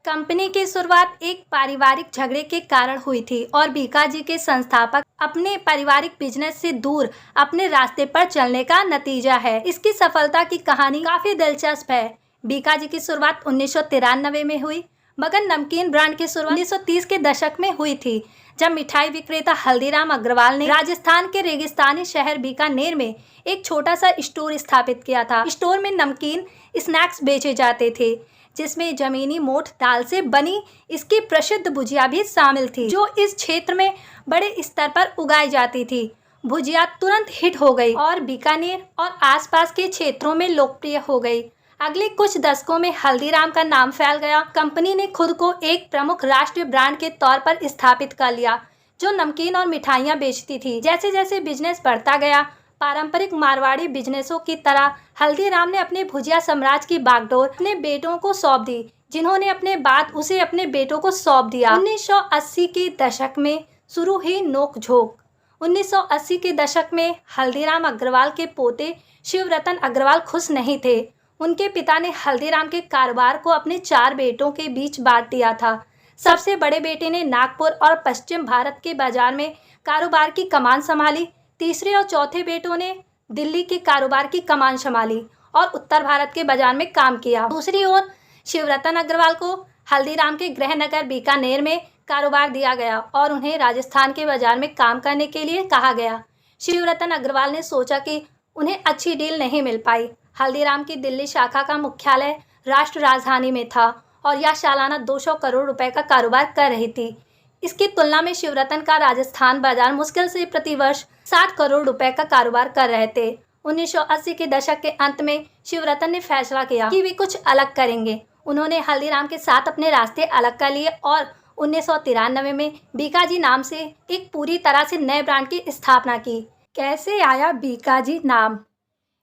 Company की शुरुआत एक पारिवारिक झगड़े के कारण हुई थी और बीकाजी के संस्थापक अपने पारिवारिक बिजनेस से दूर अपने रास्ते पर चलने का नतीजा है। इसकी सफलता की कहानी काफी दिलचस्प है। बीकाजी की शुरुआत 1993 में हुई, मगर नमकीन ब्रांड की शुरुआत 1930 के दशक में हुई थी, जब मिठाई विक्रेता हल्दीराम अग्रवाल ने राजस्थान के रेगिस्तानी शहर बीकानेर में एक छोटा सा स्टोर स्थापित किया था। स्टोर में नमकीन स्नैक्स बेचे जाते थे, जिसमें जमीनी मोठ दाल से बनी इसकी प्रसिद्ध भुजिया भी शामिल थी, जो इस क्षेत्र में बड़े स्तर पर उगाई जाती थी। भुजिया तुरंत हिट हो गई और बीकानेर और आसपास के क्षेत्रों में लोकप्रिय हो गई। अगले कुछ दशकों में हल्दीराम का नाम फैल गया। कंपनी ने खुद को एक प्रमुख राष्ट्रीय ब्रांड के तौर पर स्थापित कर लिया, जो नमकीन और मिठाइयाँ बेचती थी। जैसे जैसे बिजनेस बढ़ता गया, पारंपरिक मारवाड़ी बिजनेसों की तरह हल्दीराम ने अपने भुजिया साम्राज्य की बागडोर अपने बेटों को सौंप दी, जिन्होंने अपने बाद उसे अपने बेटों को सौंप दिया। 1980 के दशक में शुरू हुई नोकझोंक। 1980 के दशक में हल्दीराम अग्रवाल के पोते शिवरतन अग्रवाल खुश नहीं थे। उनके पिता ने हल्दीराम के कारोबार को अपने 4 बेटों के बीच बांट दिया था। सबसे बड़े बेटे ने नागपुर और पश्चिम भारत के बाजार में कारोबार की कमान संभाली। तीसरे और चौथे बेटों ने दिल्ली के कारोबार की कमान संभाली और उत्तर भारत के बाजार में काम किया। दूसरी ओर शिवरतन अग्रवाल को हल्दीराम के गृहनगर बीकानेर में कारोबार दिया गया और उन्हें राजस्थान के बाजार में काम करने के लिए कहा गया। शिवरतन अग्रवाल ने सोचा कि उन्हें अच्छी डील नहीं मिल पाई। हल्दीराम की दिल्ली शाखा का मुख्यालय राष्ट्र राजधानी में था और यह सालाना 200 करोड़ रुपए का कारोबार कर रही थी। इसकी तुलना में शिवरतन का राजस्थान बाजार मुश्किल से प्रतिवर्ष 60 करोड़ रुपए का कारोबार कर रहे थे। 1980 के दशक के अंत में शिवरतन ने फैसला किया कि वे कुछ अलग करेंगे। उन्होंने हल्दीराम के साथ अपने रास्ते अलग कर लिए और 1993 में बीकाजी नाम से एक पूरी तरह से नए ब्रांड की स्थापना की। कैसे आया बीकाजी नाम?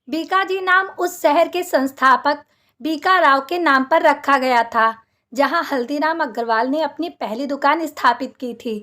बीकाजी नाम उस शहर के संस्थापक बीका राव के नाम पर रखा गया था, जहां हल्दीराम अग्रवाल ने अपनी पहली दुकान स्थापित की थी।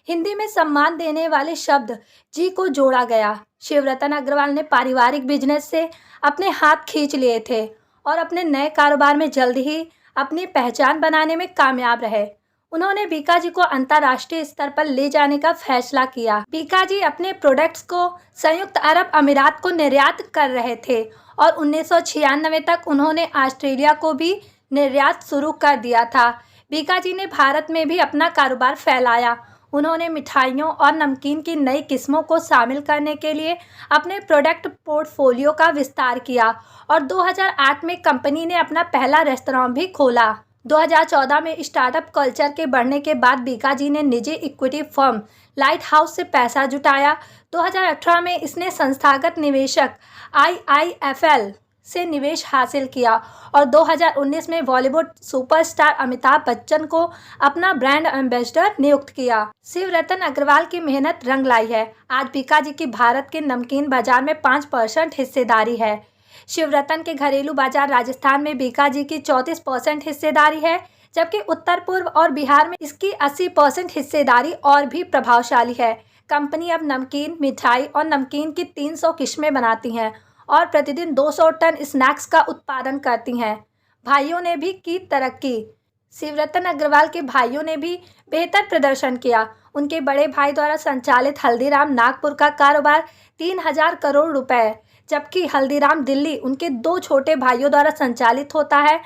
हिंदी में सम्मान देने वाले शब्द जी को जोड़ा गया। शिवरतन अग्रवाल ने पारिवारिक बिजनेस से अपने हाथ खींच लिए थे और अपने नए कारोबार में जल्द ही अपनी पहचान बनाने में कामयाब रहे। उन्होंने बीकाजी को अंतर्राष्ट्रीय स्तर पर ले जाने का फैसला किया। बीकाजी अपने प्रोडक्ट्स को संयुक्त अरब अमीरात को निर्यात कर रहे थे और 1996 तक उन्होंने ऑस्ट्रेलिया को भी निर्यात शुरू कर दिया था। बीकाजी ने भारत में भी अपना कारोबार फैलाया। उन्होंने मिठाइयों और नमकीन की नई किस्मों को शामिल करने के लिए अपने प्रोडक्ट पोर्टफोलियो का विस्तार किया और 2008 में कंपनी ने अपना पहला रेस्तरां भी खोला। 2014 में स्टार्टअप कल्चर के बढ़ने के बाद बीकाजी ने निजी इक्विटी फर्म लाइट हाउस से पैसा जुटाया। 2018 में इसने संस्थागत निवेशक IIFL से निवेश हासिल किया और 2019 में बॉलीवुड सुपरस्टार अमिताभ बच्चन को अपना ब्रांड एम्बेसडर नियुक्त किया। शिवरतन अग्रवाल की मेहनत रंग लाई है। आज बीकाजी की भारत के नमकीन बाजार में 5% हिस्सेदारी है। शिवरतन के घरेलू बाजार राजस्थान में बीकाजी की 34% हिस्सेदारी है, जबकि उत्तर पूर्व और बिहार में इसकी 80% हिस्सेदारी और भी प्रभावशाली है। कंपनी अब नमकीन, मिठाई और नमकीन की 300 किस्में बनाती हैं और प्रतिदिन 200 टन स्नैक्स का उत्पादन करती हैं। भाइयों ने भी की तरक्की। शिवरतन अग्रवाल के भाइयों ने भी बेहतर प्रदर्शन किया। उनके बड़े भाई द्वारा संचालित हल्दीराम नागपुर का कारोबार 3000 करोड़ रुपए, जबकि हल्दीराम दिल्ली उनके 2 छोटे भाइयों द्वारा संचालित होता है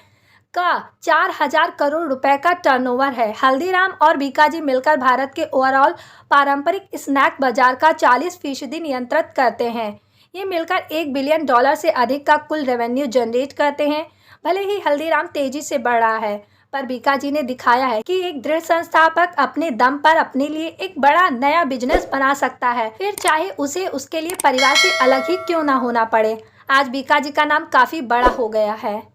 का 4000 करोड़ रुपए का टर्नओवर है। हल्दीराम और बीकाजी मिलकर भारत के ओवरऑल पारंपरिक स्नैक बाजार का 40% नियंत्रित करते हैं। ये मिलकर $1 बिलियन से अधिक का कुल रेवेन्यू जनरेट करते हैं। भले ही हल्दीराम तेजी से बढ़ रहा है, पर बीकाजी ने दिखाया है कि एक दृढ़ संस्थापक अपने दम पर अपने लिए एक बड़ा नया बिजनेस बना सकता है, फिर चाहे उसे उसके लिए परिवार से अलग ही क्यों ना होना पड़े। आज बीकाजी का नाम काफी बड़ा हो गया है।